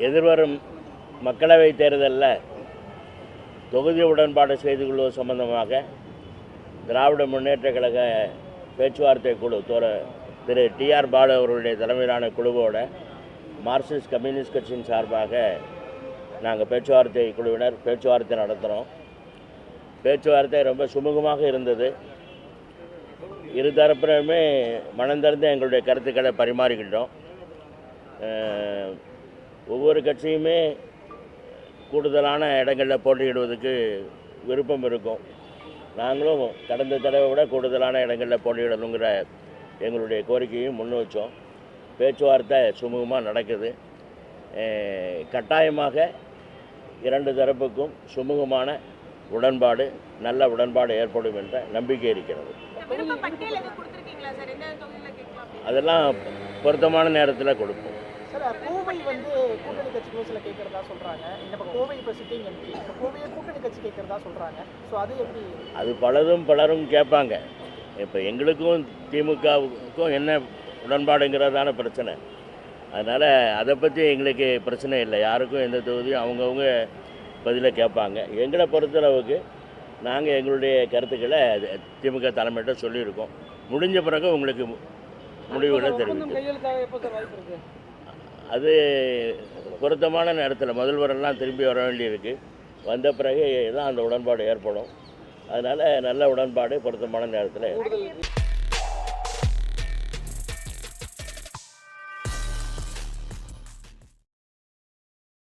எதிர்வரும் மக்களவை தேர்தலில் தொகுதி உடன்பாடு செய்து கொள்வது சம்பந்தமாக திராவிட முன்னேற்ற கழக பேச்சுவார்த்தை குழு திரு டிஆர் பாலு அவர்களுடைய தலைமையிலான குழுவோட மார்க்சிஸ்ட் கம்யூனிஸ்ட் கட்சியின் சார்பாக நாங்கள் பேச்சுவார்த்தை குழுவினர் பேச்சுவார்த்தை நடத்துகிறோம். பேச்சுவார்த்தை ரொம்ப சுமூகமாக இருந்தது. இருதரப்புமே மனந்திறந்து எங்களுடைய கருத்துக்களை பரிமாறிக்கிட்டோம். ஒவ்வொரு கட்சியுமே கூடுதலான இடங்களில் போட்டியிடுவதற்கு விருப்பம் இருக்கும். நாங்களும் கடந்த தடவை விட கூடுதலான இடங்களில் போட்டியிடணுங்கிற எங்களுடைய கோரிக்கையும் முன் வச்சோம். பேச்சுவார்த்தை சுமூகமாக நடக்குது. கட்டாயமாக இரண்டு தரப்புக்கும் சுமூகமான உடன்பாடு, நல்ல உடன்பாடு ஏற்படும் என்ற நம்பிக்கை இருக்கிறது. அதெல்லாம் பொருத்தமான நேரத்தில் கொடுப்போம். கோவை வந்து கூட்டணி கட்சிகளும் சில கேட்கறதா சொல்றாங்க. இந்த கோவை இப்போ சிட்டிங் எம்பி கோவையை கூட்டணி கட்சி கேட்கறதா சொல்றாங்க. ஸோ அது எப்படி? அது பலரும் கேட்பாங்க. இப்போ எங்களுக்கும் திமுகவுக்கும் என்ன உடன்பாடுங்கிறதான பிரச்சனை. அதனால் அதை பற்றி எங்களுக்கு பிரச்சனை இல்லை. யாருக்கும் எந்த தொகுதியும் அவங்கவுங்க பதிலை கேட்பாங்க. எங்களை பொறுத்தளவுக்கு நாங்கள் எங்களுடைய கருத்துக்களை திமுக தலைமையிட்ட சொல்லியிருக்கோம். முடிஞ்ச பிறகு உங்களுக்கு முடிவுகளை தெரிவிக்கும். அது பொருத்தமான நேரத்தில் முதல்வரெல்லாம் திரும்பி வர வேண்டியிருக்கு. வந்த பிறகு தான் அந்த உடன்பாடு ஏற்படும். அதனால் நல்ல உடன்பாடு பொருத்தமான நேரத்தில்